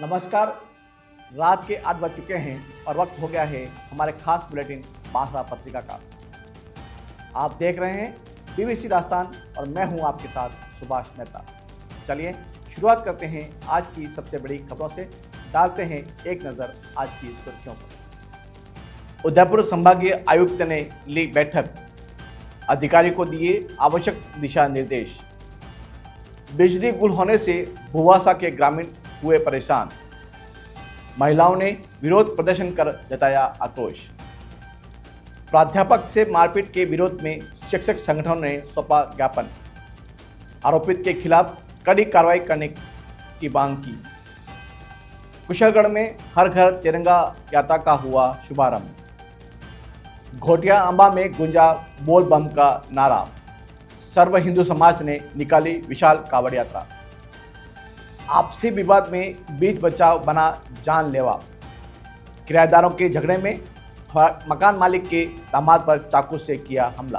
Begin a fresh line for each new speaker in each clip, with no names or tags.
नमस्कार। रात के 8 बज चुके हैं और वक्त हो गया है हमारे खास बुलेटिन बांसवाड़ा पत्रिका का। आप देख रहे हैं BBC राजस्थान और मैं हूं आपके साथ सुभाष मेहता। चलिए शुरुआत करते हैं आज की सबसे बड़ी खबरों से। डालते हैं एक नज़र आज की सुर्खियों पर। उदयपुर संभागीय आयुक्त ने ली बैठक, अधिकारी को दिए आवश्यक दिशा निर्देश। बिजली गुल होने से भुवासा के ग्रामीण हुए परेशान, महिलाओं ने विरोध प्रदर्शन कर जताया आक्रोश। प्राध्यापक से मारपीट के विरोध में शिक्षक संगठनों ने सौंपा ज्ञापन, आरोपित के खिलाफ कड़ी कार्रवाई करने की मांग की। कुशलगढ़ में हर घर तिरंगा यात्रा का हुआ शुभारंभ। घोटिया अंबा में गुंजा बोल बम का नारा, सर्व हिंदू समाज ने निकाली विशाल कांवड़ यात्रा। आपसी विवाद में बीच बचाव बना जानलेवा, किराएदारों के झगड़े में मकान मालिक के दामाद पर चाकू से किया हमला।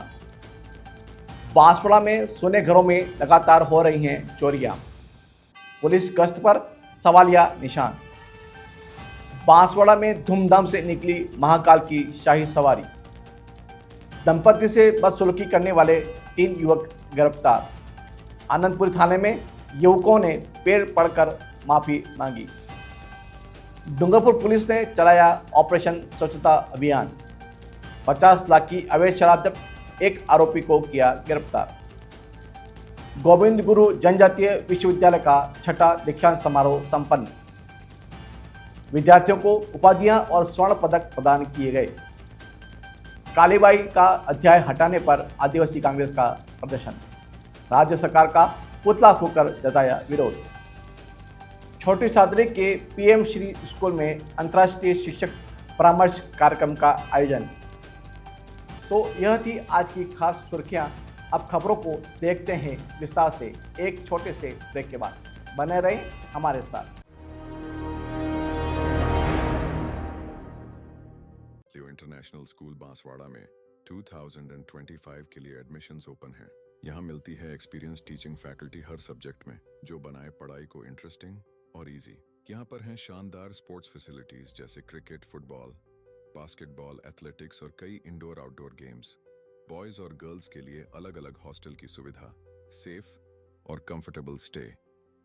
बांसवाड़ा में सोने घरों में लगातार हो रही हैं चोरियां, पुलिस गश्त पर सवालिया निशान। बांसवाड़ा में धूमधाम से निकली महाकाल की शाही सवारी। दंपति से बदसलूकी करने वाले 3 युवक गिरफ्तार। आनंदपुर थाने में युवकों ने पेड़ पड़कर माफी मांगी। डूंगरपुर पुलिस ने चलाया ऑपरेशन स्वच्छता अभियान। 50 लाख की अवैध शराब जब्त, एक आरोपी को किया गिरफ्तार। गोविंद गुरु जनजातीय विश्वविद्यालय का 6ठा दीक्षांत समारोह संपन्न। विद्यार्थियों को उपाधियां और स्वर्ण पदक प्रदान किए गए। कालीबाई का अध्याय हटाने पर आदिवासी कांग्रेस का प्रदर्शन। राज्य सरकार का पुतला फूंककर जताया विरोध। छोटी सादरी के PM श्री स्कूल में अंतर्राष्ट्रीय शिक्षक परामर्श कार्यक्रम का आयोजन। तो यह थी आज की खास सुर्खियां। अब खबरों को देखते हैं विस्तार से एक छोटे से ब्रेक के बाद। बने रहें हमारे साथ।
लियो इंटरनेशनल स्कूल बांसवाड़ा में 2025 के लिए एडमिशन्स ओपन हैं। यहाँ मिलती है एक्सपीरियंस टीचिंग फैकल्टी हर सब्जेक्ट में, जो बनाए पढ़ाई को इंटरेस्टिंग और इजी। यहाँ पर हैं शानदार स्पोर्ट्स फैसिलिटीज जैसे क्रिकेट, फुटबॉल, बास्केटबॉल, एथलेटिक्स और कई इंडोर आउटडोर गेम्स। बॉयज और गर्ल्स के लिए अलग अलग हॉस्टल की सुविधा, सेफ और कंफर्टेबल स्टे।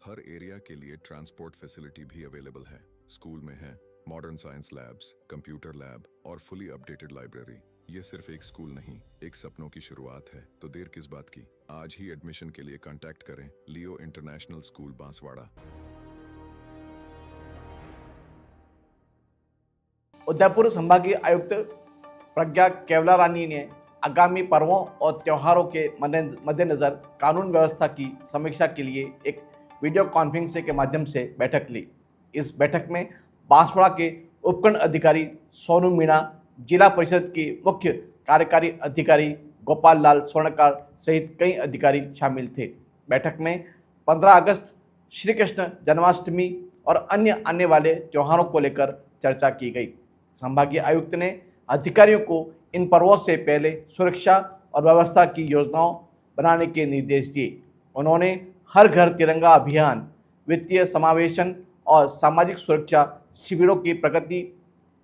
हर एरिया के लिए ट्रांसपोर्ट फैसिलिटी भी अवेलेबल है। स्कूल में है modern science labs, computer lab और फुली अपडेटेड लाइब्रेरी। ये सिर्फ एक स्कूल नहीं, एक सपनों की शुरुआत है। तो देर किस बात की, आज ही एडमिशन के लिए कांटेक्ट करें लियो इंटरनेशनल स्कूल बांसवाड़ा।
उदयपुर संभागीय आयुक्त प्रज्ञा केवलारानी ने आगामी पर्वों और त्योहारों के मद्देनजर कानून व्यवस्था की समीक्षा के लिए एक वीडियो कॉन्फ्रेंसिंग के माध्यम से बैठक ली। इस बैठक में बांसवाड़ा के उपखंड अधिकारी सोनू मीणा, जिला परिषद के मुख्य कार्यकारी अधिकारी गोपाल लाल स्वर्णकार सहित कई अधिकारी शामिल थे। बैठक में 15 अगस्त, श्री कृष्ण जन्माष्टमी और अन्य आने वाले त्योहारों को लेकर चर्चा की गई। संभागीय आयुक्त ने अधिकारियों को इन पर्वों से पहले सुरक्षा और व्यवस्था की योजनाओं बनाने के निर्देश दिए। उन्होंने हर घर तिरंगा अभियान, वित्तीय समावेशन और सामाजिक सुरक्षा शिविरों की प्रगति,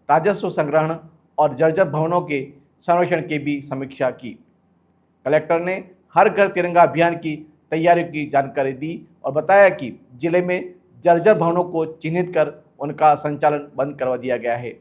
राजस्व संग्रहण और जर्जर भवनों के संरक्षण की भी समीक्षा की। कलेक्टर ने हर घर तिरंगा अभियान की तैयारियों की जानकारी दी और बताया कि जिले में जर्जर भवनों को चिन्हित कर उनका संचालन बंद करवा दिया गया है।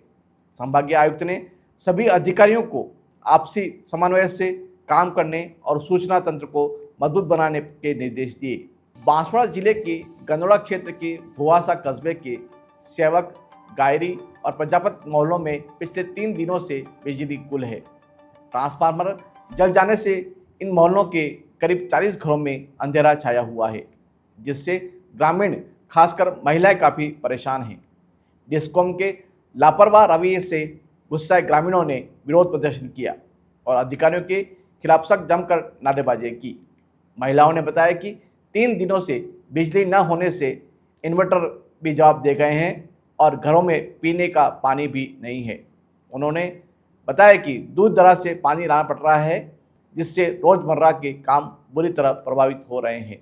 संभागीय आयुक्त ने सभी अधिकारियों को आपसी समन्वय से काम करने और सूचना तंत्र को मजबूत बनाने के निर्देश दिए। बांसवाड़ा जिले के गंदोड़ा क्षेत्र के भुवासा कस्बे के सेवक, गायरी और प्रजापत मोहल्लों में पिछले 3 दिनों से बिजली गुल है। ट्रांसफार्मर जल जाने से इन मोहल्लों के करीब 40 घरों में अंधेरा छाया हुआ है, जिससे ग्रामीण खासकर महिलाएं काफ़ी परेशान हैं। डिस्कॉम के लापरवाह रवैये से गुस्साए ग्रामीणों ने विरोध प्रदर्शन किया और अधिकारियों के खिलाफ सख्त जमकर नारेबाजी की। महिलाओं ने बताया कि 3 दिनों से बिजली न होने से इन्वर्टर भी जवाब दे गए हैं और घरों में पीने का पानी भी नहीं है। उन्होंने बताया कि दूर दराज से पानी लाना पड़ रहा है, जिससे रोज़मर्रा के काम बुरी तरह प्रभावित हो रहे हैं।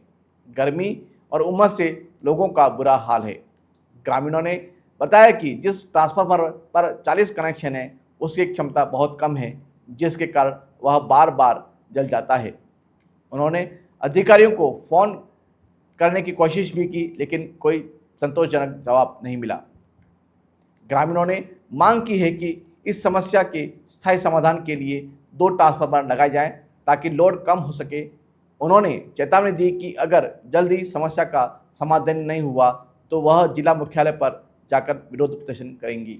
गर्मी और उमस से लोगों का बुरा हाल है। ग्रामीणों ने बताया कि जिस ट्रांसफार्मर पर 40 कनेक्शन है उसकी क्षमता बहुत कम है, जिसके कारण वह बार बार जल जाता है। उन्होंने अधिकारियों को फ़ोन करने की कोशिश भी की, लेकिन कोई संतोषजनक जवाब नहीं मिला। ग्रामीणों ने मांग की है कि इस समस्या के स्थायी समाधान के लिए 2 ट्रांसफार्मर लगाए जाएं ताकि लोड कम हो सके। उन्होंने चेतावनी दी कि अगर जल्दी समस्या का समाधान नहीं हुआ तो वह जिला मुख्यालय पर जाकर विरोध प्रदर्शन करेंगी।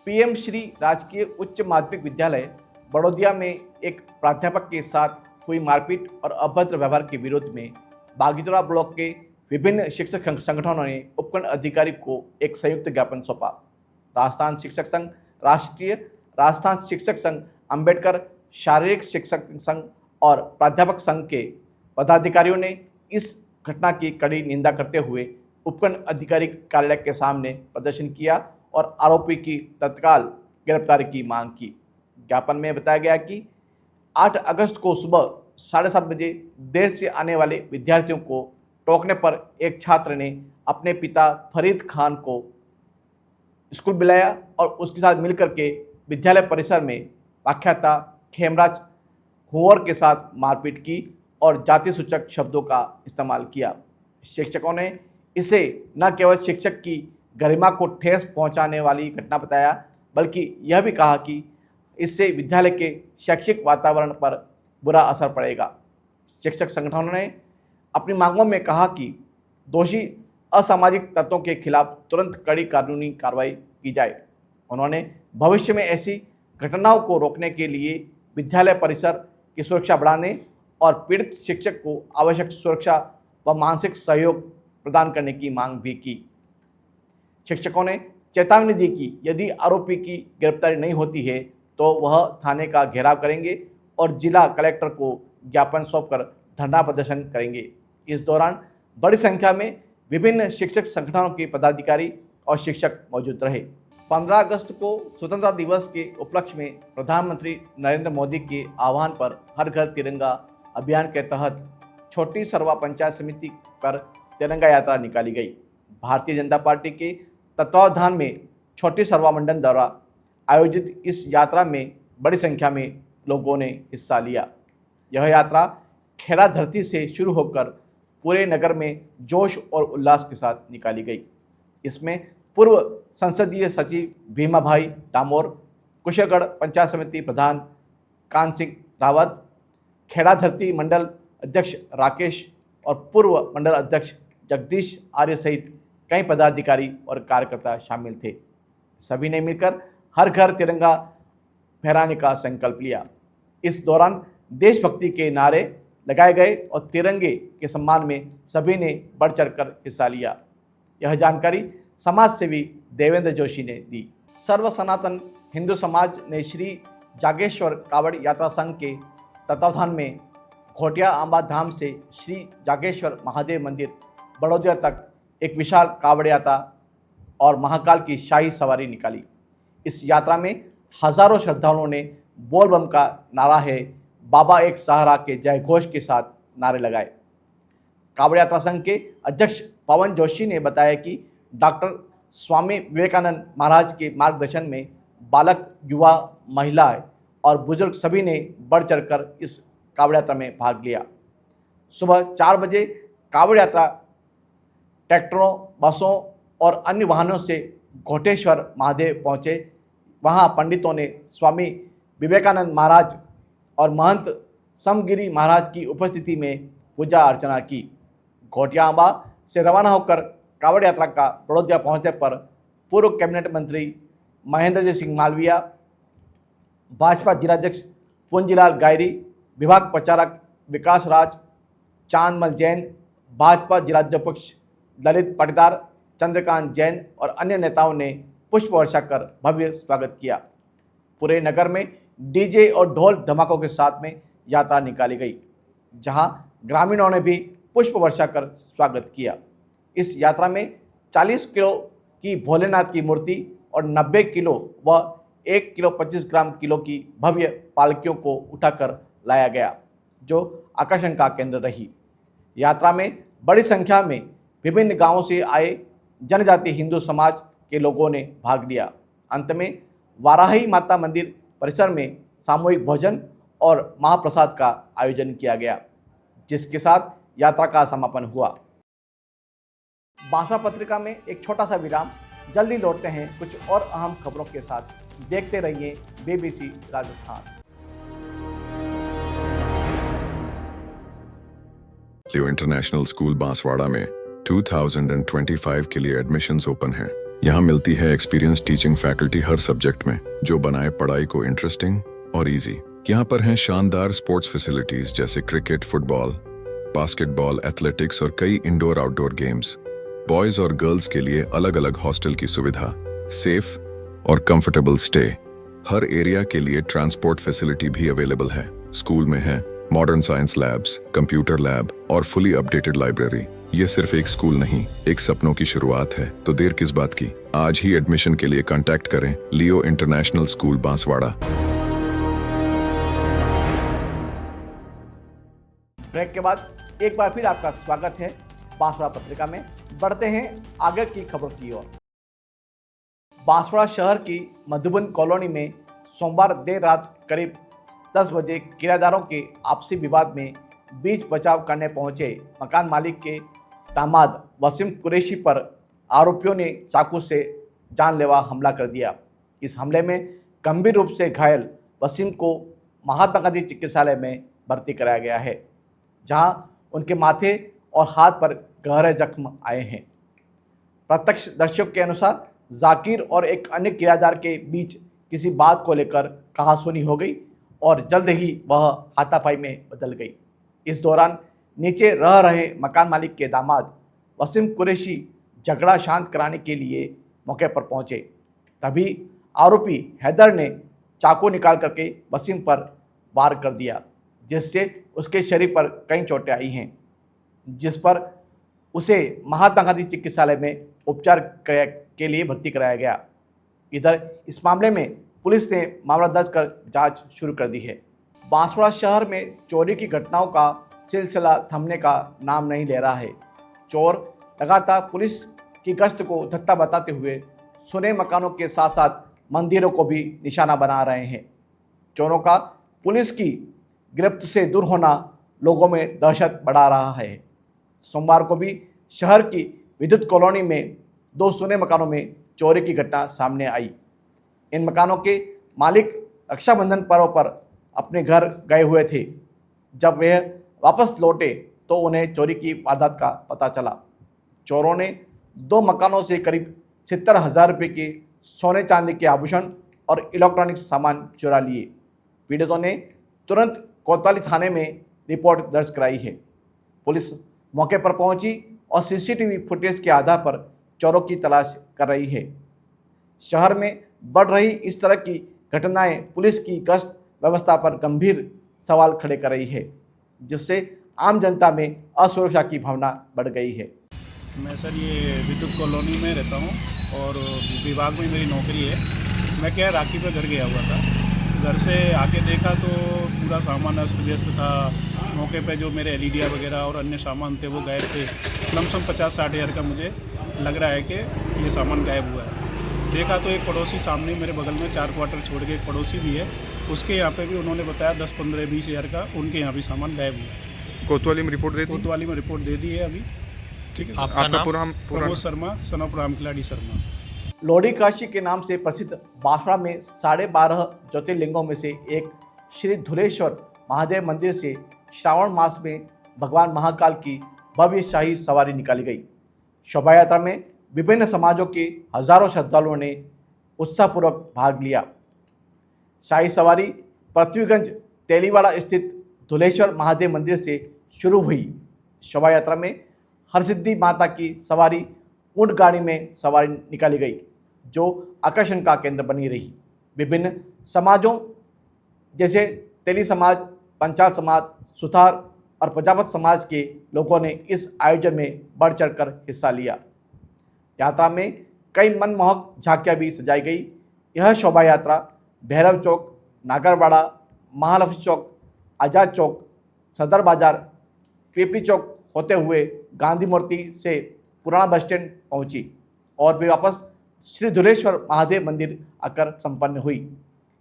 पीएम श्री राजकीय उच्च माध्यमिक विद्यालय बड़ौदिया में एक प्राध्यापक के साथ हुई मारपीट और अभद्र व्यवहार के विरोध में बागीतोड़ा ब्लॉक के विभिन्न शिक्षक संगठनों ने उपखंड अधिकारी को एक संयुक्त ज्ञापन सौंपा। राजस्थान शिक्षक संघ, राष्ट्रीय राजस्थान शिक्षक संघ, अंबेडकर शारीरिक शिक्षक संघ और प्राध्यापक संघ के पदाधिकारियों ने इस घटना की कड़ी निंदा करते हुए उपखंड अधिकारी कार्यालय के सामने प्रदर्शन किया और आरोपी की तत्काल गिरफ्तारी की मांग की। ज्ञापन में बताया गया कि 8 अगस्त को सुबह 7:30 बजे देर से आने वाले विद्यार्थियों को टोकने पर एक छात्र ने अपने पिता फरीद खान को स्कूल बुलाया और उसके साथ मिलकर के विद्यालय परिसर में व्याख्याता खेमराज हुंवर के साथ मारपीट की और जाति सूचक शब्दों का इस्तेमाल किया। शिक्षकों ने इसे न केवल शिक्षक की गरिमा को ठेस पहुंचाने वाली घटना बताया, बल्कि यह भी कहा कि इससे विद्यालय के शैक्षिक वातावरण पर बुरा असर पड़ेगा। शिक्षक संगठनों ने अपनी मांगों में कहा कि दोषी असामाजिक तत्वों के खिलाफ तुरंत कड़ी कानूनी कार्रवाई की जाए। उन्होंने भविष्य में ऐसी घटनाओं को रोकने के लिए विद्यालय परिसर की सुरक्षा बढ़ाने और पीड़ित शिक्षक को आवश्यक सुरक्षा व मानसिक सहयोग प्रदान करने की मांग भी की। शिक्षकों ने चेतावनी दी कि यदि आरोपी की गिरफ्तारी नहीं होती है तो वह थाने का घेराव करेंगे और जिला कलेक्टर को ज्ञापन सौंपकर धरना प्रदर्शन करेंगे। इस दौरान बड़ी संख्या में विभिन्न शिक्षक संगठनों के पदाधिकारी और शिक्षक मौजूद रहे। 15 अगस्त को स्वतंत्रता दिवस के उपलक्ष्य में प्रधानमंत्री नरेंद्र मोदी के आह्वान पर हर घर तिरंगा अभियान के तहत छोटी सरवा पंचायत समिति पर तिरंगा यात्रा निकाली गई। भारतीय जनता पार्टी के तत्वावधान में छोटी सरवा मंडल द्वारा आयोजित इस यात्रा में बड़ी संख्या में लोगों ने हिस्सा लिया। यह यात्रा खेड़ा धरती से शुरू होकर पूरे नगर में जोश और उल्लास के साथ निकाली गई। इसमें पूर्व संसदीय सचिव भीमा भाई डामोर, कुशेगढ़ पंचायत समिति प्रधान कान सिंह रावत, खेड़ा धरती मंडल अध्यक्ष राकेश और पूर्व मंडल अध्यक्ष जगदीश आर्य सहित कई पदाधिकारी और कार्यकर्ता शामिल थे। सभी ने मिलकर हर घर तिरंगा फहराने का संकल्प लिया। इस दौरान देशभक्ति के नारे लगाए गए और तिरंगे के सम्मान में सभी ने बढ़ चढ़कर हिस्सा लिया। यह जानकारी समाज सेवी देवेंद्र जोशी ने दी। सर्व सनातन हिंदू समाज ने श्री जागेश्वर कावड़ यात्रा संघ के तत्वावधान में घोटिया आंबा धाम से श्री जागेश्वर महादेव मंदिर बड़ौदिया तक एक विशाल कावड़ यात्रा और महाकाल की शाही सवारी निकाली। इस यात्रा में हजारों श्रद्धालुओं ने बोल बम का नारा है बाबा एक सहारा के जय घोष के साथ नारे लगाए। कावड़ यात्रा संघ के अध्यक्ष पवन जोशी ने बताया कि डॉक्टर स्वामी विवेकानंद महाराज के मार्गदर्शन में बालक, युवा, महिलाएं और बुजुर्ग सभी ने बढ़ चढ़कर इस कावड़ यात्रा में भाग लिया। सुबह 4 बजे कावड़ यात्रा ट्रैक्टरों, बसों और अन्य वाहनों से घोटेश्वर महादेव पहुंचे। वहां पंडितों ने स्वामी विवेकानंद महाराज और महंत समगिरी महाराज की उपस्थिति में पूजा अर्चना की। घोटिया आंबा से रवाना होकर कावड़ यात्रा का बड़ौदिया पहुंचने पर पूर्व कैबिनेट मंत्री महेंद्र सिंह मालविया, भाजपा जिलाध्यक्ष पुंजीलाल गायरी, विभाग प्रचारक विकास राज, चांदमल जैन, भाजपा जिलाध्यक्ष ललित पाटीदार, चंद्रकांत जैन और अन्य नेताओं ने पुष्प वर्षा कर भव्य स्वागत किया। पूरे नगर में डीजे और ढोल धमाकों के साथ में यात्रा निकाली गई, जहां ग्रामीणों ने भी पुष्प वर्षा कर स्वागत किया। इस यात्रा में 40 किलो की भोलेनाथ की मूर्ति और 90 किलो व 1 किलो 25 ग्राम किलो की भव्य पालकियों को उठाकर लाया गया, जो आकर्षण का केंद्र रही। यात्रा में बड़ी संख्या में विभिन्न गांवों से आए जनजाति हिंदू समाज के लोगों ने भाग लिया। अंत में वाराही माता मंदिर परिसर में सामूहिक भोजन और महाप्रसाद का आयोजन किया गया, जिसके साथ यात्रा का समापन हुआ। बांसवाड़ा पत्रिका में एक छोटा सा विराम, जल्दी लौटते हैं कुछ और अहम खबरों के साथ। देखते रहिए BBC राजस्थान।
लियो इंटरनेशनल स्कूल बांसवाड़ा में 2025 के लिए एडमिशन्स ओपन हैं। यहाँ मिलती है एक्सपीरियंस टीचिंग फैकल्टी हर सब्जेक्ट में, जो बनाए पढ़ाई को इंटरेस्टिंग और इजी। यहाँ पर हैं शानदार स्पोर्ट्स फैसिलिटीज जैसे क्रिकेट, फुटबॉल, बास्केटबॉल, एथलेटिक्स और कई इंडोर आउटडोर गेम्स। बॉयज और गर्ल्स के लिए अलग अलग हॉस्टल की सुविधा, सेफ और कंफर्टेबल स्टे। हर एरिया के लिए ट्रांसपोर्ट फैसिलिटी भी अवेलेबल है। स्कूल में है modern science labs, computer lab और फुली अपडेटेड लाइब्रेरी। ये सिर्फ एक स्कूल नहीं, एक सपनों की शुरुआत है। तो देर किस बात की, आज ही एडमिशन के लिए कांटेक्ट करें लियो इंटरनेशनल स्कूल बांसवाड़ा।
ब्रेक के बाद एक बार फिर आपका स्वागत है बांसवाड़ा पत्रिका में। बढ़ते हैं आगे की खबर की ओर। बांसवाड़ा शहर की मधुबन कॉलोनी में सोमवार देर रात करीब 10 बजे किराएदारों के आपसी विवाद में बीच बचाव करने पहुंचे मकान मालिक के दामाद वसीम कुरैशी पर आरोपियों ने चाकू से जानलेवा हमला कर दिया। इस हमले में गंभीर रूप से घायल वसीम को महात्मा गांधी चिकित्सालय में भर्ती कराया गया है, जहां उनके माथे और हाथ पर गहरे जख्म आए हैं। प्रत्यक्षदर्शियों के अनुसार जाकिर और एक अन्य किराएदार के बीच किसी बात को लेकर कहासुनी हो गई और जल्द ही वह हाथापाई में बदल गई। इस दौरान नीचे रह रहे मकान मालिक के दामाद वसीम कुरैशी झगड़ा शांत कराने के लिए मौके पर पहुंचे। तभी आरोपी हैदर ने चाकू निकाल करके वसीम पर वार कर दिया, जिससे उसके शरीर पर कई चोटें आई हैं, जिस पर उसे महात्मा गांधी चिकित्सालय में उपचार के लिए भर्ती कराया गया। इधर इस मामले में पुलिस ने मामला दर्ज कर जांच शुरू कर दी है। बांसवाड़ा शहर में चोरी की घटनाओं का सिलसिला थमने का नाम नहीं ले रहा है। चोर लगातार पुलिस की गश्त को धत्ता बताते हुए सुने मकानों के साथ साथ मंदिरों को भी निशाना बना रहे हैं। चोरों का पुलिस की गिरफ्त से दूर होना लोगों में दहशत बढ़ा रहा है। सोमवार को भी शहर की विद्युत कॉलोनी में 2 सुने मकानों में चोरी की घटना सामने आई। इन मकानों के मालिक रक्षाबंधन पर्व पर अपने घर गए हुए थे। जब वे वापस लौटे तो उन्हें चोरी की वारदात का पता चला। चोरों ने 2 मकानों से करीब 70,000 रुपये के सोने चांदी के आभूषण और इलेक्ट्रॉनिक सामान चुरा लिए। पीड़ितों ने तुरंत कोतवाली थाने में रिपोर्ट दर्ज कराई है। पुलिस मौके पर पहुंची और CCTV फुटेज के आधार पर चोरों की तलाश कर रही है। शहर में बढ़ रही इस तरह की घटनाएं पुलिस की गश्त व्यवस्था पर गंभीर सवाल खड़े कर रही है, जिससे आम जनता में असुरक्षा की भावना बढ़ गई है।
मैं सर ये विद्युत कॉलोनी में रहता हूँ और विभाग में मेरी नौकरी है। मैं क्या राखी पे घर गया हुआ था। घर से आके देखा तो पूरा सामान अस्त व्यस्त था। मौके पे जो मेरे LED वगैरह और अन्य सामान थे वो गायब थे। लमसम 50-60 हज़ार का मुझे लग रहा है कि ये सामान गायब हुआ है। देखा तो एक पड़ोसी सामने मेरे बगल में 4 क्वार्टर छोड़ के एक पड़ोसी भी है, उसके यहाँ पे भी उन्होंने बताया 10, 15, 20 हज़ार का उनके यहाँ भी सामान गायब हुआ है।
कोतवाली में रिपोर्ट दे दी?
कोतवाली में रिपोर्ट दे दी है अभी। ठीक है।
आपका पूरा
प्रमोद शर्मा, सन ऑफ राम खिलाड़ी शर्मा।
लोडी काशी के नाम से प्रसिद्ध बांसवाड़ा में 12.5 ज्योतिर्लिंगों में से एक श्री धुलेश्वर महादेव मंदिर से श्रावण मास में भगवान महाकाल की भव्य शाही सवारी निकाली गई। शोभा यात्रा में विभिन्न समाजों के हजारों श्रद्धालुओं ने उत्साहपूर्वक भाग लिया। शाही सवारी पृथ्वीगंज तेलीवाड़ा स्थित धुलेश्वर महादेव मंदिर से शुरू हुई। शोभा यात्रा में हरसिद्धि माता की सवारी ऊंट गाड़ी में सवारी निकाली गई, जो आकर्षण का केंद्र बनी रही। विभिन्न समाजों जैसे तेली समाज, पंचाल समाज, सुथार और प्रजापत समाज के लोगों ने इस आयोजन में बढ़ चढ़कर हिस्सा लिया। यात्रा में कई मनमोहक झांकियां भी सजाई गई। यह शोभा यात्रा भैरव चौक, नागरवाड़ा, महालक्ष्मी चौक, आज़ाद चौक, सदर बाजार, पीपरी चौक होते हुए गांधी मूर्ति से पुराना बस स्टैंड पहुंची। और फिर वापस श्री धुलेश्वर महादेव मंदिर आकर संपन्न हुई।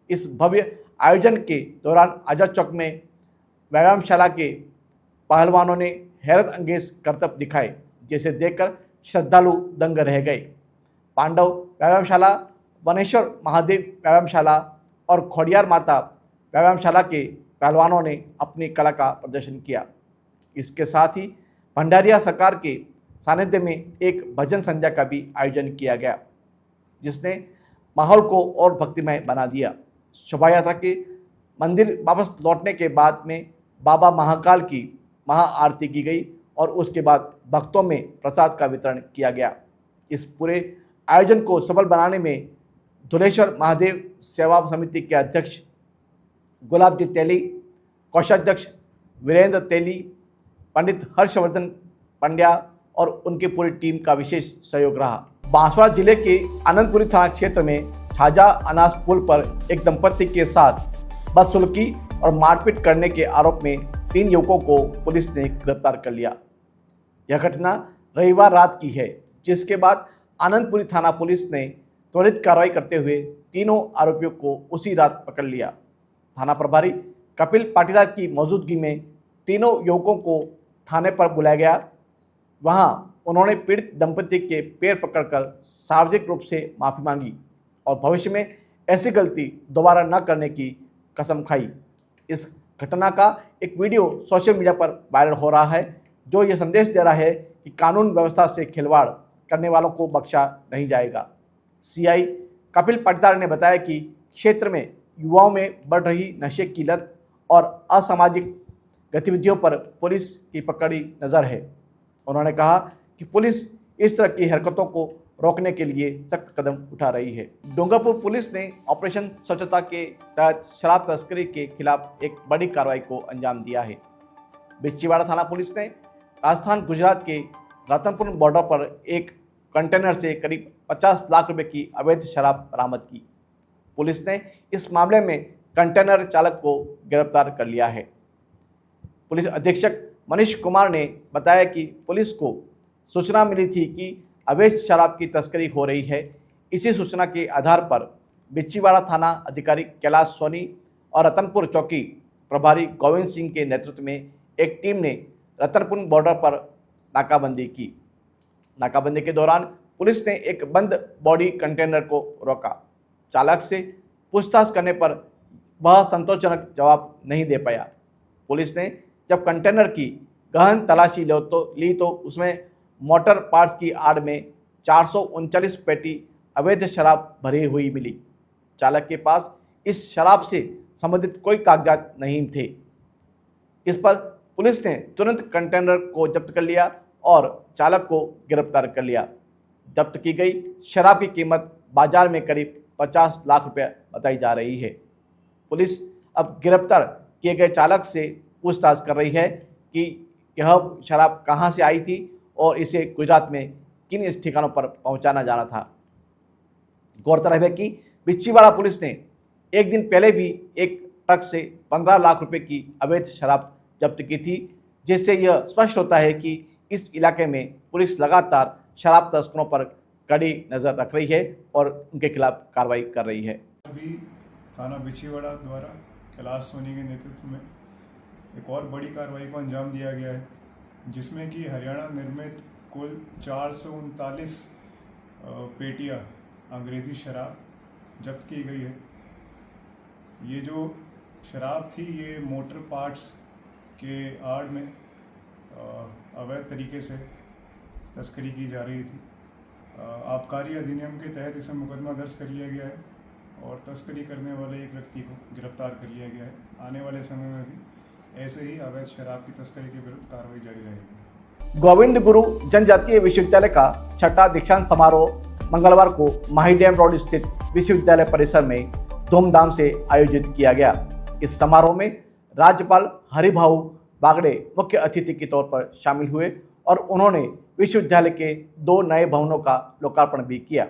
इस भव्य आयोजन के दौरान आजाद चौक में व्यायामशाला के पहलवानों ने हैरत अंगेज करतब दिखाए, जिसे देखकर श्रद्धालु दंग रह गए। पांडव व्यायामशाला, वनेश्वर महादेव व्यायामशाला और खोडियार माता व्यायामशाला के पहलवानों ने अपनी कला का प्रदर्शन किया। इसके साथ ही भंडारिया सरकार के सानिध्य में एक भजन संध्या का भी आयोजन किया गया, जिसने माहौल को और भक्तिमय बना दिया। शोभा यात्रा के मंदिर वापस लौटने के बाद में बाबा महाकाल की महाआरती की गई और उसके बाद भक्तों में प्रसाद का वितरण किया गया। इस पूरे आयोजन को सफल बनाने में धुलेश्वर महादेव सेवा समिति के अध्यक्ष गुलाब जी तेली, कोषाध्यक्ष वीरेंद्र तेली, पंडित हर्षवर्धन पंड्या और उनकी पूरी टीम का विशेष सहयोग रहा। बांसवाड़ा जिले के आनंदपुरी थाना क्षेत्र में छाजा अनास पुल पर एक दंपति के साथ बदसलूकी और मारपीट करने के आरोप में 3 युवकों को पुलिस ने गिरफ्तार कर लिया। यह घटना रविवार रात की है, जिसके बाद आनंदपुरी थाना पुलिस ने त्वरित कार्रवाई करते हुए तीनों आरोपियों को उसी रात पकड़ लिया। थाना प्रभारी कपिल पाटीदार की मौजूदगी में तीनों युवकों को थाने पर बुलाया गया। वहां उन्होंने पीड़ित दंपति के पैर पकड़कर सार्वजनिक रूप से माफ़ी मांगी और भविष्य में ऐसी गलती दोबारा न करने की कसम खाई। इस घटना का एक वीडियो सोशल मीडिया पर वायरल हो रहा है, जो ये संदेश दे रहा है कि कानून व्यवस्था से खिलवाड़ करने वालों को बख्शा नहीं जाएगा। सीआई कपिल पाटीदार ने बताया कि क्षेत्र में युवाओं में बढ़ रही नशे की लत और असामाजिक गतिविधियों पर पुलिस की पकड़ी नज़र है। उन्होंने कहा कि पुलिस इस तरह की हरकतों को रोकने के लिए सख्त कदम उठा रही है। डूंगरपुर पुलिस ने ऑपरेशन स्वच्छता के तहत शराब तस्करी के खिलाफ एक बड़ी कार्रवाई को अंजाम दिया है। बिच्छीवाड़ा थाना पुलिस ने राजस्थान गुजरात के रतनपुर बॉर्डर पर एक कंटेनर से करीब 50 लाख रुपए की अवैध शराब बरामद की। पुलिस ने इस मामले में कंटेनर चालक को गिरफ्तार कर लिया है। पुलिस अधीक्षक मनीष कुमार ने बताया कि पुलिस को सूचना मिली थी कि अवैध शराब की तस्करी हो रही है। इसी सूचना के आधार पर बिच्छीवाड़ा थाना अधिकारी कैलाश सोनी और रतनपुर चौकी प्रभारी गोविंद सिंह के नेतृत्व में एक टीम ने रतनपुर बॉर्डर पर नाकाबंदी की। नाकाबंदी के दौरान पुलिस ने एक बंद बॉडी कंटेनर को रोका। चालक से पूछताछ करने पर वह संतोषजनक जवाब नहीं दे पाया। पुलिस ने जब कंटेनर की गहन तलाशी ली तो उसमें मोटर पार्ट्स की आड़ में 439 पेटी अवैध शराब भरी हुई मिली। चालक के पास इस शराब से संबंधित कोई कागजात नहीं थे। इस पर पुलिस ने तुरंत कंटेनर को जब्त कर लिया और चालक को गिरफ्तार कर लिया। जब्त की गई शराब की कीमत बाजार में करीब 50 लाख रुपए बताई जा रही है। पुलिस अब गिरफ्तार किए गए चालक से पूछताछ कर रही है कि यह शराब कहां से आई थी और इसे गुजरात में किन इस ठिकानों पर पहुंचाना जाना था। गौरतलब है कि बिच्छीवाड़ा पुलिस ने एक दिन पहले भी एक ट्रक से 15 लाख रुपए की अवैध शराब जब्त की थी, जिससे यह स्पष्ट होता है कि इस इलाके में पुलिस लगातार शराब तस्करों पर कड़ी नज़र रख रही है और उनके खिलाफ कार्रवाई कर रही है।
अभी थाना बिच्छीवाड़ा द्वारा कैलाश सोनी के नेतृत्व में एक और बड़ी कार्रवाई को अंजाम दिया गया है, जिसमें कि हरियाणा निर्मित कुल 439 पेटियां अंग्रेज़ी शराब जब्त की गई है। ये जो शराब थी ये मोटर पार्ट्स के आड़ में अवैध तरीके से तस्करी की जा रही थी। आबकारी अधिनियम के तहत इसमें मुकदमा दर्ज कर लिया गया है और तस्करी करने वाले एक व्यक्ति को गिरफ्तार कर लिया गया है। आने वाले समय में भी ऐसे ही अवैध शराब की तस्करी के विरुद्ध कार्रवाई जारी रहेगी।
गोविंद गुरु जनजातीय विश्वविद्यालय का 6ठा दीक्षांत समारोह मंगलवार को माही डैम रोड स्थित विश्वविद्यालय परिसर में धूमधाम से आयोजित किया गया। इस समारोह में राज्यपाल हरिभाऊ बागड़े मुख्य अतिथि के तौर पर शामिल हुए और उन्होंने विश्वविद्यालय के 2 नए भवनों का लोकार्पण भी किया।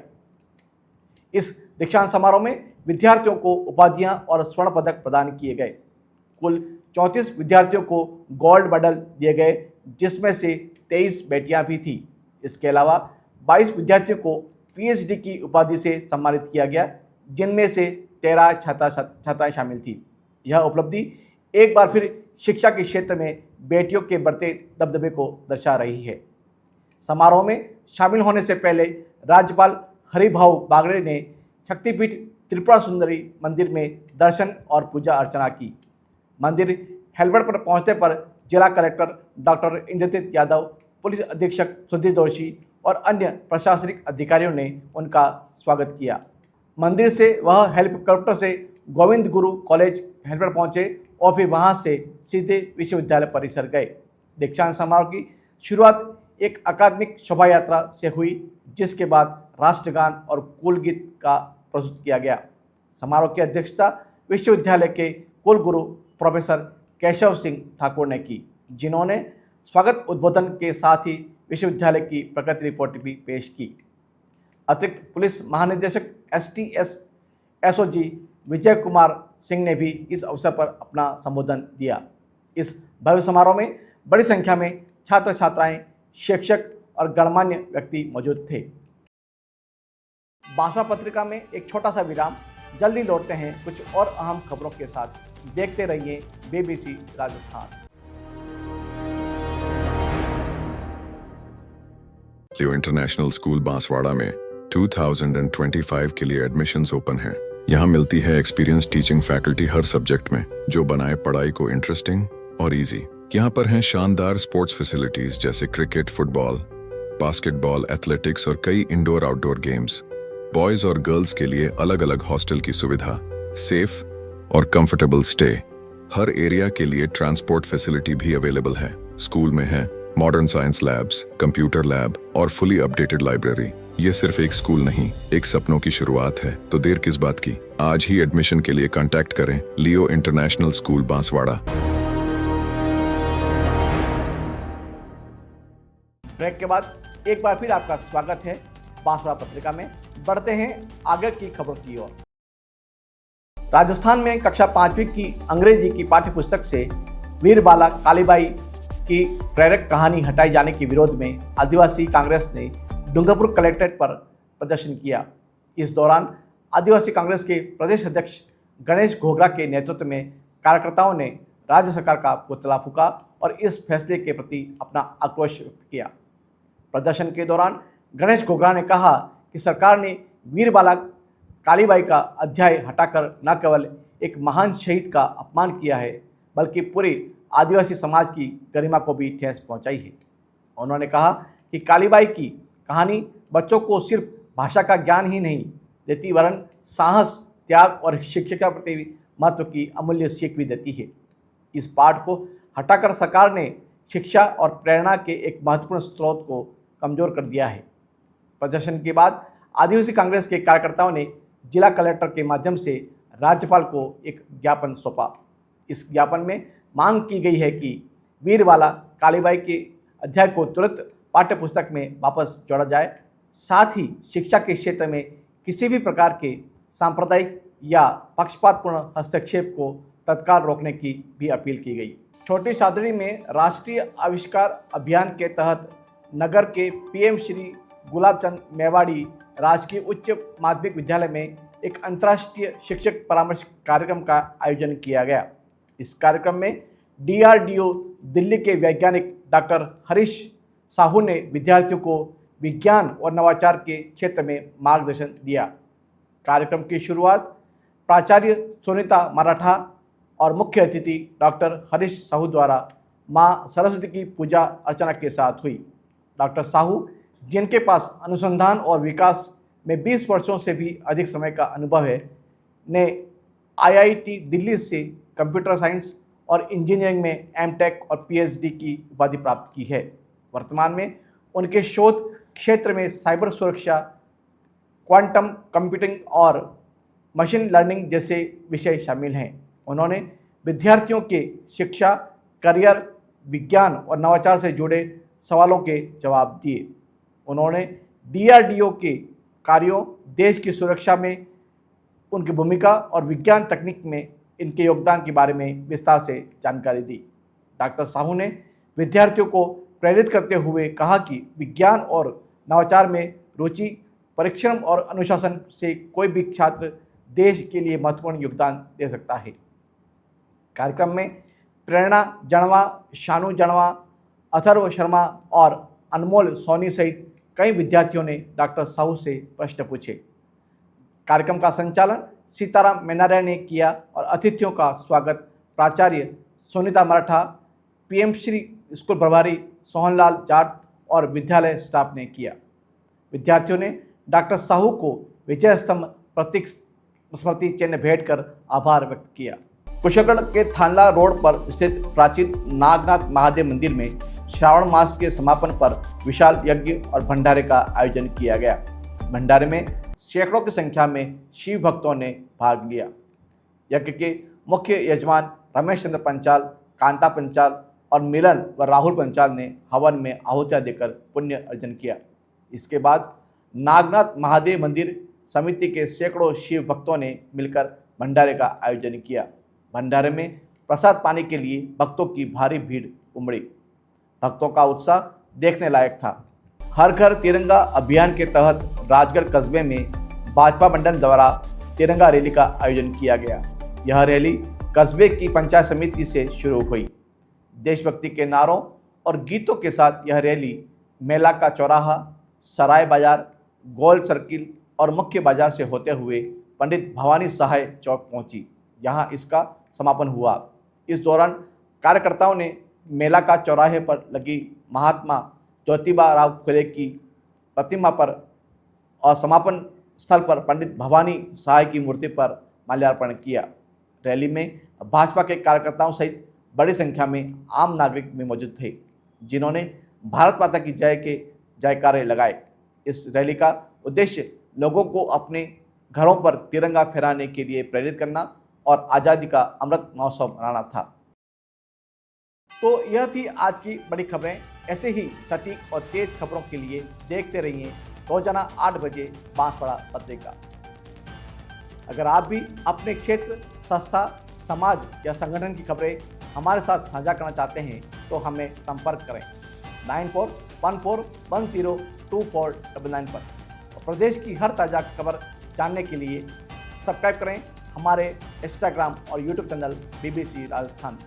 इस दीक्षांत समारोह में विद्यार्थियों को उपाधियां और स्वर्ण पदक प्रदान किए गए। कुल 34 विद्यार्थियों को गोल्ड मेडल दिए गए, जिसमें से 23 बेटियां भी थी। इसके अलावा 22 विद्यार्थियों को PhD की उपाधि से सम्मानित किया गया, जिनमें से 13 छात्राएं शामिल थी। यह उपलब्धि एक बार फिर शिक्षा के क्षेत्र में बेटियों के बढ़ते दबदबे को दर्शा रही है। समारोह में शामिल होने से पहले राज्यपाल हरिभाऊ बागड़े ने शक्तिपीठ त्रिपुरा सुंदरी मंदिर में दर्शन और पूजा अर्चना की। मंदिर हेलवेड पर पहुंचने पर जिला collector doctor Indrajit Yadav, police अधीक्षक सुधीर दोषी और अन्य प्रशासनिक अधिकारियों ने उनका स्वागत किया। मंदिर से वह हेलीकॉप्टर से गोविंद गुरु कॉलेज हेलवेड पहुंचे और फिर वहां से सीधे विश्वविद्यालय परिसर गए। दीक्षांत समारोह की शुरुआत एक अकादमिक शोभा यात्रा से हुई, जिसके बाद राष्ट्रगान और कुल गीत का प्रस्तुत किया गया। समारोह की अध्यक्षता विश्वविद्यालय के कुलगुरु प्रोफेसर केशव सिंह ठाकुर ने की, जिन्होंने स्वागत उद्बोधन के साथ ही विश्वविद्यालय की प्रगति रिपोर्ट भी पेश की। अतिरिक्त पुलिस महानिदेशक STS SOG विजय कुमार सिंह ने भी इस अवसर पर अपना संबोधन दिया। इस भव्य समारोह में बड़ी संख्या में छात्र छात्राएं, शिक्षक और गणमान्य व्यक्ति मौजूद थे। बांसवाड़ा पत्रिका में एक छोटा सा विराम, जल्दी लौटते हैं कुछ और अहम खबरों के साथ। देखते रहिए BBC राजस्थान।
लियो इंटरनेशनल स्कूल बांसवाड़ा में 2025 के लिए एडमिशन्स ओपन हैं। यहाँ मिलती है एक्सपीरियंस टीचिंग फैकल्टी हर सब्जेक्ट में, जो बनाए पढ़ाई को इंटरेस्टिंग और इजी। यहाँ पर हैं शानदार स्पोर्ट्स फैसिलिटीज जैसे क्रिकेट, फुटबॉल, बास्केटबॉल, एथलेटिक्स और कई इंडोर आउटडोर गेम्स। बॉयज और गर्ल्स के लिए अलग अलग हॉस्टल की सुविधा, सेफ और कंफर्टेबल स्टे। हर एरिया के लिए ट्रांसपोर्ट फैसिलिटी भी अवेलेबल है। स्कूल में है modern science labs, computer lab और फुली अपडेटेड लाइब्रेरी। ये सिर्फ एक स्कूल नहीं, एक सपनों की शुरुआत है। तो देर किस बात की, आज ही एडमिशन के लिए कांटेक्ट करें लियो इंटरनेशनल स्कूल बांसवाड़ा।
ब्रेक के बाद एक बार फिर आपका स्वागत है बांसवाड़ा पत्रिका में। बढ़ते हैं आगे की खबरों की ओर। राजस्थान में कक्षा 5वीं की अंग्रेजी की पाठ्यपुस्तक से वीरबाला कालीबाई की प्रेरक कहानी हटाए जाने के विरोध में आदिवासी कांग्रेस ने डूंगरपुर कलेक्ट्रेट पर प्रदर्शन किया। इस दौरान आदिवासी कांग्रेस के प्रदेश अध्यक्ष गणेश घोगरा के नेतृत्व में कार्यकर्ताओं ने राज्य सरकार का पुतला फूंका और इस फैसले के प्रति अपना आक्रोश व्यक्त किया। प्रदर्शन के दौरान गणेश घोगरा ने कहा कि सरकार ने वीरबाला कालीबाई का अध्याय हटाकर न केवल एक महान शहीद का अपमान किया है, बल्कि पूरे आदिवासी समाज की गरिमा को भी ठेस पहुंचाई है। उन्होंने कहा कि कालीबाई की कहानी बच्चों को सिर्फ भाषा का ज्ञान ही नहीं देती, वरन साहस, त्याग और शिक्षा के प्रति महत्व की अमूल्य सीख भी देती है। इस पाठ को हटाकर सरकार ने शिक्षा और प्रेरणा के एक महत्वपूर्ण स्रोत को कमजोर कर दिया है। प्रदर्शन के बाद आदिवासी कांग्रेस के कार्यकर्ताओं ने जिला कलेक्टर के माध्यम से राज्यपाल को एक ज्ञापन सौंपा। इस ज्ञापन में मांग की गई है कि वीरबाला कालीबाई के अध्याय को तुरंत पाठ्यपुस्तक में वापस जोड़ा जाए। साथ ही शिक्षा के क्षेत्र में किसी भी प्रकार के सांप्रदायिक या पक्षपातपूर्ण हस्तक्षेप को तत्काल रोकने की भी अपील की गई। छोटी सादड़ी में राष्ट्रीय आविष्कार अभियान के तहत नगर के PM श्री गुलाबचंद मेवाड़ी राजकीय उच्च माध्यमिक विद्यालय में एक अंतर्राष्ट्रीय शिक्षक परामर्श कार्यक्रम का आयोजन किया गया। इस कार्यक्रम में DRDO दिल्ली के वैज्ञानिक डॉक्टर हरीश साहू ने विद्यार्थियों को विज्ञान और नवाचार के क्षेत्र में मार्गदर्शन दिया। कार्यक्रम की शुरुआत प्राचार्य सुनीता मराठा और मुख्य अतिथि डॉक्टर हरीश साहू द्वारा मां सरस्वती की पूजा अर्चना के साथ हुई। डॉक्टर साहू, जिनके पास अनुसंधान और विकास में 20 वर्षों से भी अधिक समय का अनुभव है, ने IIT दिल्ली से कंप्यूटर साइंस और इंजीनियरिंग में M.Tech और PhD की उपाधि प्राप्त की है। वर्तमान में उनके शोध क्षेत्र में साइबर सुरक्षा, क्वांटम कंप्यूटिंग और मशीन लर्निंग जैसे विषय शामिल हैं। उन्होंने विद्यार्थियों के शिक्षा, करियर, विज्ञान और नवाचार से जुड़े सवालों के जवाब दिए। उन्होंने DRDO के कार्यों, देश की सुरक्षा में उनकी भूमिका और विज्ञान तकनीक में इनके योगदान के बारे में विस्तार से जानकारी दी। डॉक्टर साहू ने विद्यार्थियों को प्रेरित करते हुए कहा कि विज्ञान और नवाचार में रुचि परिश्रम और अनुशासन से कोई भी छात्र देश के लिए महत्वपूर्ण योगदान दे सकता है। कार्यक्रम में प्रेरणा जड़वा, शानू जड़वा, अथर्व शर्मा और अनमोल सोनी सहित कई विद्यार्थियों ने डॉक्टर साहू से प्रश्न पूछे। कार्यक्रम का संचालन सीताराम मेनारे ने किया और अतिथियों का स्वागत प्राचार्य सुनीता मराठा, पीएमश्री स्कूल प्रभारी सोहनलाल जाट और विद्यालय स्टाफ ने किया। विद्यार्थियों ने डॉक्टर साहू को विजय स्तंभ प्रतीक स्मृति चिन्ह भेंट कर आभार व्यक्त किया। कुशलगढ़ के थानला रोड पर स्थित प्राचीन नागनाथ महादेव मंदिर में श्रावण मास के समापन पर विशाल यज्ञ और भंडारे का आयोजन किया गया। भंडारे में सैकड़ों की संख्या में शिव भक्तों ने भाग लिया। यज्ञ के मुख्य यजमान रमेश चंद्र पंचाल, कांता पंचाल और मिलन व राहुल पंचाल ने हवन में आहुतियां देकर पुण्य अर्जन किया। इसके बाद नागनाथ महादेव मंदिर समिति के सैकड़ों शिव भक्तों ने मिलकर भंडारे का आयोजन किया। भंडारे में प्रसाद पाने के लिए भक्तों की भारी भीड़ उमड़ी। भक्तों का उत्साह देखने लायक था। हर घर तिरंगा अभियान के तहत राजगढ़ कस्बे में भाजपा मंडल द्वारा तिरंगा रैली का आयोजन किया गया। यह रैली कस्बे की पंचायत समिति से शुरू हुई। देशभक्ति के नारों और गीतों के साथ यह रैली मेला का चौराहा, सराय बाजार, गोल सर्किल और मुख्य बाजार से होते हुए पंडित भवानी सहाय चौक पहुंची। यहां इसका समापन हुआ। इस दौरान कार्यकर्ताओं ने मेला का चौराहे पर लगी महात्मा ज्योतिबा राव फुले की प्रतिमा पर और समापन स्थल पर पंडित भवानी सहाय की मूर्ति पर माल्यार्पण किया। रैली में भाजपा के कार्यकर्ताओं सहित बड़ी संख्या में आम नागरिक भी मौजूद थे, जिन्होंने भारत माता की जय के जयकारे लगाए। इस रैली का उद्देश्य लोगों को अपने घरों पर तिरंगा फहराने के लिए प्रेरित करना और आज़ादी का अमृत महोत्सव मनाना था। तो यह थी आज की बड़ी खबरें। ऐसे ही सटीक और तेज खबरों के लिए देखते रहिए रोजाना 8 बजे बांसवाड़ा पत्रिका। अगर आप भी अपने क्षेत्र, संस्था, समाज या संगठन की खबरें हमारे साथ साझा करना चाहते हैं तो हमें संपर्क करें 9414102499 पर। और प्रदेश की हर ताज़ा खबर जानने के लिए सब्सक्राइब करें हमारे इंस्टाग्राम और यूट्यूब चैनल BBC राजस्थान।